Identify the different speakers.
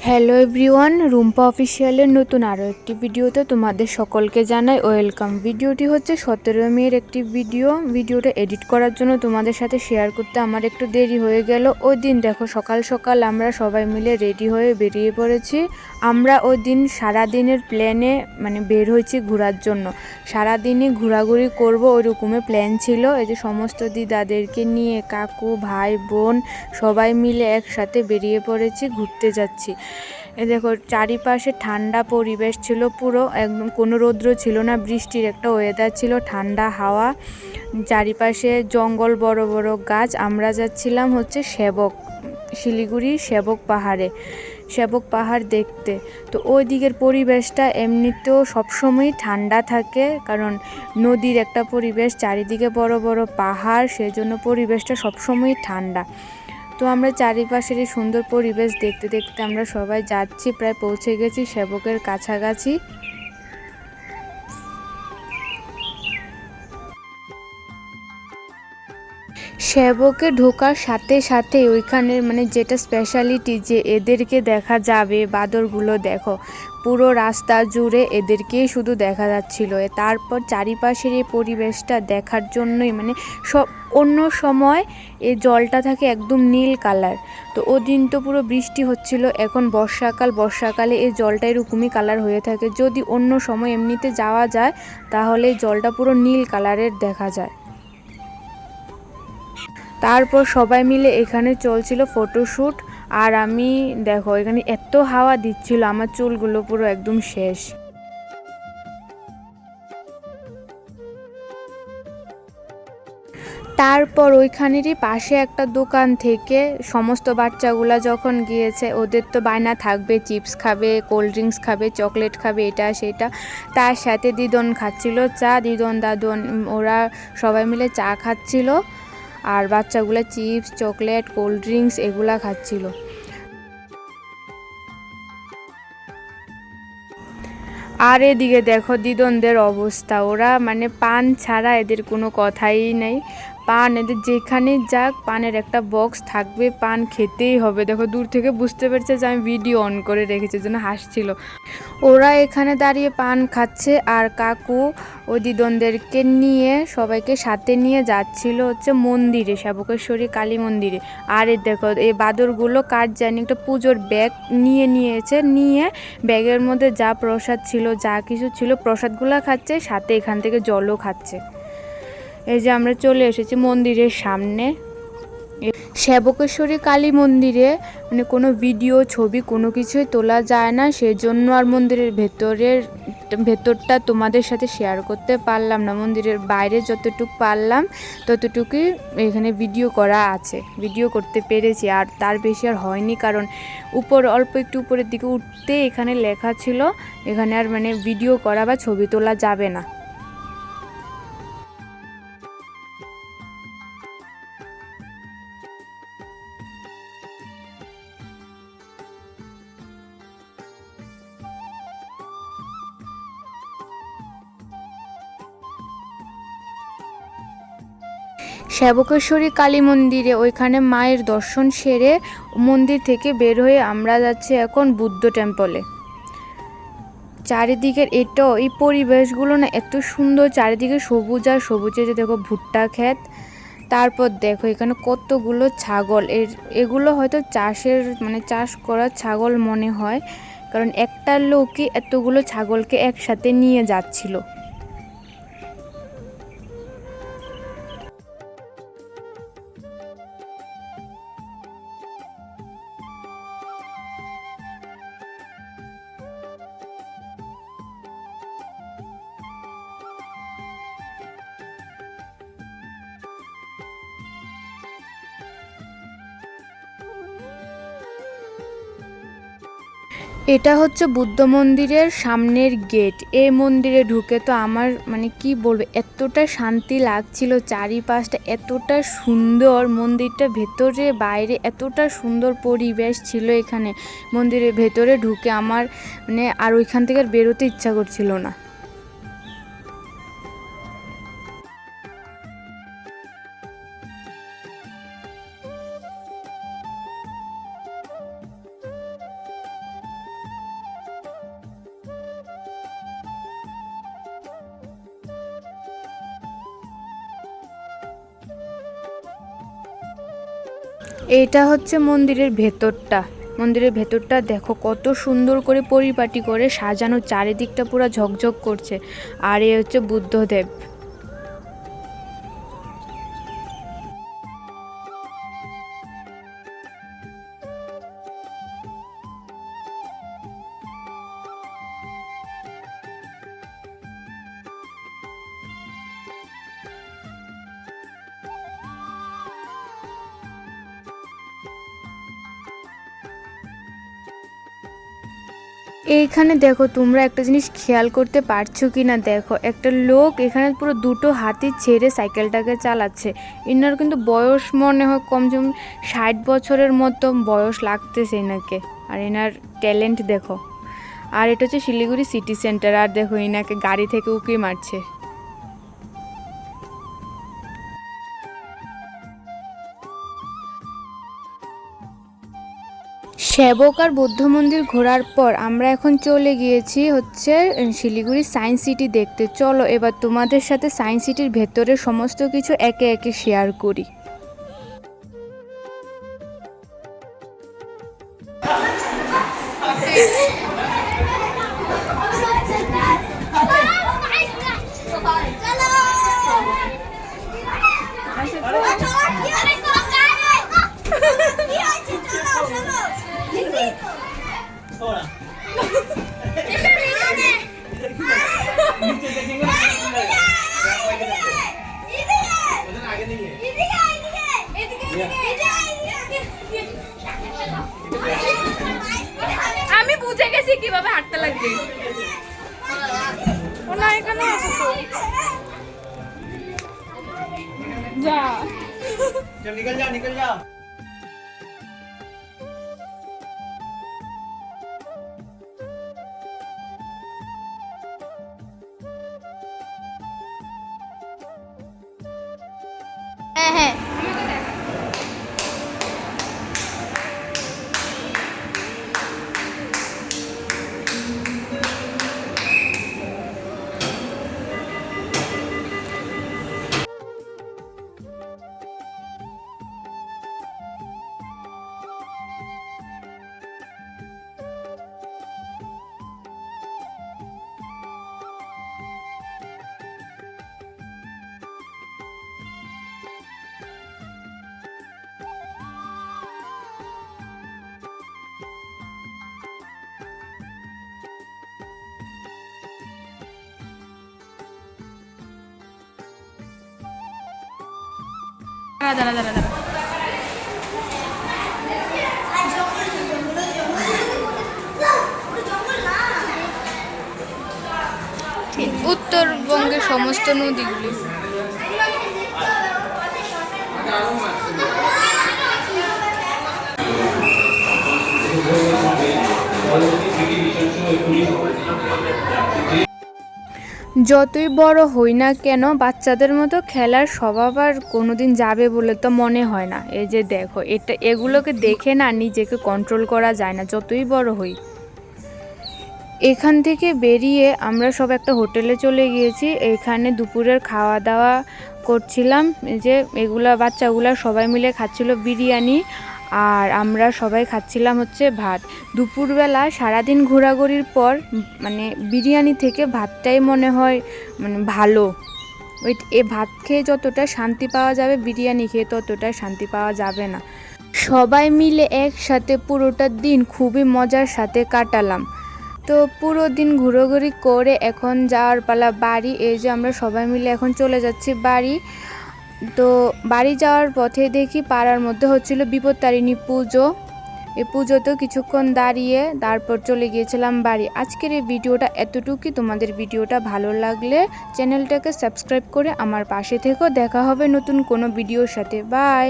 Speaker 1: Hello everyone, Rumpa অফিসিয়ালের নতুন আরও একটি ভিডিওতে তোমাদের সকলকে জানাই ওয়েলকাম। ভিডিওটি হচ্ছে 17 মের একটি ভিডিওটা এডিট করার জন্য তোমাদের সাথে শেয়ার করতে আমার একটু দেরি হয়ে গেল। ওই দিন দেখো সকাল সকাল আমরা সবাই মিলে রেডি হয়ে বেরিয়ে পড়েছি। আমরা ওই দিন সারাদিনের প্ল্যানে বের হয়েছি ঘোরার জন্য। সারাদিনই ঘোরাঘুরি করব ওই রকমের প্ল্যান ছিল। এই যে সমস্ত দিদাদেরকে নিয়ে কাকু ভাই বোন সবাই মিলে একসাথে বেরিয়ে পড়েছি, ঘুরতে যাচ্ছি। এ দেখো চারিপাশে ঠান্ডা পরিবেশ ছিল, পুরো একদম কোনো রৌদ্র ছিল না, বৃষ্টির একটা ওয়েদার ছিল, ঠান্ডা হাওয়া, চারিপাশে জঙ্গল, বড় বড় গাছ। আমরা যাচ্ছিলাম হচ্ছে শিলিগুড়ি সেবক পাহাড় দেখতে। তো ওই দিকের পরিবেশটা এমনিতেও সবসময় ঠান্ডা থাকে, কারণ নদীর একটা পরিবেশ, চারিদিকে বড় বড় পাহাড়, সেজন্য পরিবেশটা সবসময় ঠান্ডা। তো আমরা চারিপাশের এই সুন্দর পরিবেশ দেখতে দেখতে আমরা সবাই যাচ্ছি, প্রায় পৌঁছে গেছি সেবকের কাছাকাছি। সেবকে ঢোকার সাথে সাথে ওইখানের যেটা স্পেশালিটি, যে এদেরকে দেখা যাবে, বাদরগুলো দেখো পুরো রাস্তা জুড়ে এদেরকেই শুধু দেখা যাচ্ছিল। তারপর চারিপাশের এই পরিবেশটা দেখার জন্যই সব অন্য সময় এই জলটা থাকে একদম নীল কালার। তো ওদিন তো পুরো বৃষ্টি হচ্ছিল, এখন বর্ষাকালে এই জলটা এরকমই কালার হয়ে থাকে। যদি অন্য সময় এমনিতে যাওয়া যায় তাহলে জলটা পুরো নীল কালারের দেখা যায়। তারপর সবাই মিলে এখানে চলছিল ফটোশ্যুট, আর আমি দেখো এখানে এত হাওয়া দিচ্ছিল, আমার চুলগুলো পুরো একদম শেষ। তারপর ওইখানেরই পাশে একটা দোকান থেকে সমস্ত বাচ্চাগুলা যখন গিয়েছে, ওদের তো বায়না থাকবে, চিপস খাবে, কোল্ড ড্রিঙ্কস খাবে, চকলেট খাবে, এটা সেটা। তার সাথে দিদন খাচ্ছিল চা, দিদন দাদন ওরা সবাই মিলে চা খাচ্ছিল, আর বাচ্চাগুলো চিপস, চকলেট, কোল্ড ড্রিঙ্কস এগুলা খাচ্ছিল। আর এদিকে দেখো দিদনদের অবস্থা, ওরা পান ছাড়া এদের কোনো কথাই নেই। পান এদের যেখানে যাক পানের একটা বক্স থাকবে, পান খেতেই হবে। দেখো দূর থেকে বুঝতে পারছে যে আমি ভিডিও অন করে রেখেছি, জন্য হাসছিল। ওরা এখানে দাঁড়িয়ে পান খাচ্ছে, আর কাকু ওই দিদনদেরকে নিয়ে সবাইকে সাথে নিয়ে যাচ্ছিল হচ্ছে মন্দিরে, সেবকেশ্বরী কালী মন্দিরে। আর এই দেখো এই বাদরগুলো কার জানি একটা পুজোর ব্যাগ নিয়ে ব্যাগের মধ্যে যা প্রসাদ ছিল, যা কিছু ছিল প্রসাদগুলো খাচ্ছে, সাথে এখান থেকে জলও খাচ্ছে। এই যে আমরা চলে এসেছি মন্দিরের সামনে। সেবকেশ্বরী কালী মন্দিরে কোনো ভিডিও ছবি কোনো কিছুই তোলা যায় না, সেজন্য আর মন্দিরের ভেতরটা তোমাদের সাথে শেয়ার করতে পারলাম না। মন্দিরের বাইরে যতটুকু পারলাম ততটুকুই এখানে ভিডিও করা আছে, ভিডিও করতে পেরেছি, আর তার বেশি আর হয়নি, কারণ অল্প একটু উপরের দিকে উঠতে এখানে লেখা ছিল এখানে আর ভিডিও করা বা ছবি তোলা যাবে না। সেবকেশ্বরী কালী মন্দিরে ওইখানে মায়ের দর্শন সেরে মন্দির থেকে বের হয়ে আমরা যাচ্ছি এখন বুদ্ধ টেম্পলে। চারিদিকের এই পরিবেশগুলো না এত সুন্দর, চারিদিকে সবুজ আর সবুজে, যে দেখো ভুট্টা ক্ষেত। তারপর দেখো এখানে কতগুলো ছাগল, এগুলো হয়তো চাষ করা ছাগল মনে হয়, কারণ একটা লোকই এতগুলো ছাগলকে একসাথে নিয়ে যাচ্ছিল। এটা হচ্ছে বুদ্ধ মন্দিরের সামনের গেট। এই মন্দিরে ঢুকে তো আমার কি বলবো, এতটা শান্তি লাগছিল, চারিপাশটা এতটা সুন্দর, মন্দিরটা ভেতরে বাইরে এতটা সুন্দর পরিবেশ ছিল এখানে। মন্দিরের ভেতরে ঢুকে আমার আর ওইখান থেকে আর বেরোতে ইচ্ছা করছিল না। এটা হচ্ছে মন্দিরের ভেতরটা। মন্দিরের ভেতরটা দেখো কত সুন্দর করে পরিপাটি করে সাজানো, চারিদিকটা পুরো ঝকঝক করছে। আর এ হচ্ছে বুদ্ধদেব। এইখানে দেখো তোমরা একটা জিনিস খেয়াল করতে পারছো কি না, দেখো একটা লোক এখানে পুরো দুটো হাতি ছেড়ে সাইকেলটাকে চালাচ্ছে। এনার কিন্তু বয়স মনে হয় কমসে কম 60 বছরের মতো বয়স লাগতেছে এনাকে। আর এনার ট্যালেন্ট দেখো। আর এটা হচ্ছে শিলিগুড়ি সিটি সেন্টার। আর দেখো এনাকে গাড়ি থেকে উঁকি মারছে। সেবক আর বৌদ্ধ মন্দির ঘোরার পর আমরা এখন চলে গিয়েছি হচ্ছে শিলিগুড়ি সায়েন্স সিটি দেখতে। চলো এবার তোমাদের সাথে সায়েন্স সিটির ভেতরে সমস্ত কিছু একে একে শেয়ার করি। আমি বুঝে গেছি কিভাবে হাঁটতে লাগবে। ও না এখানে আছে তো। যা
Speaker 2: चल निकल जा निकल जा।
Speaker 1: হ্যাঁ হ্যাঁ দাঁড়া দাঁড়া দাঁড়া। উত্তরবঙ্গের সমস্ত নদীগুলি। যতই বড় হই না কেন বাচ্চাদের মতো খেলার স্বভাব আর কোনোদিন যাবে বলে তো মনে হয় না। এই যে দেখো এগুলোকে দেখে না নিজেকে কন্ট্রোল করা যায় না যতই বড় হই। এখান থেকে বেরিয়ে আমরা সব একটা হোটেলে চলে গিয়েছি। এখানে দুপুরের খাওয়া দাওয়া করছিলাম। যে এগুলা বাচ্চাগুলা সবাই মিলে খাচ্ছিল বিরিয়ানি, আর আমরা সবাই খাচ্ছিলাম হচ্ছে ভাত। দুপুরবেলা সারাদিন ঘোরাঘুরির পর মানে বিরিয়ানি থেকে ভাতটাই মনে হয় মানে ভালো। এ ভাত খেয়ে যতটা শান্তি পাওয়া যাবে বিরিয়ানি খেয়ে ততটা শান্তি পাওয়া যাবে না। সবাই মিলে একসাথে পুরোটা দিন খুবই মজার সাথে কাটালাম। তো পুরো দিন ঘোরাঘুরি করে এখন যাওয়ার পালা বাড়ি। এই যে আমরা সবাই মিলে এখন চলে যাচ্ছি বাড়ি। তো বাড়ি যাওয়ার পথে দেখি পাড়ার মধ্যে হচ্ছিল বিপত্তারিণী পুজো। এই পুজোতেও কিছুক্ষণ দাঁড়িয়ে তারপর চলে গিয়েছিলাম বাড়ি। আজকের এই ভিডিওটা এতটুকুই। তোমাদের ভিডিওটা ভালো লাগলে চ্যানেলটাকে সাবস্ক্রাইব করে আমার পাশে থেকো। দেখা হবে নতুন কোনো ভিডিওর সাথে। বাই।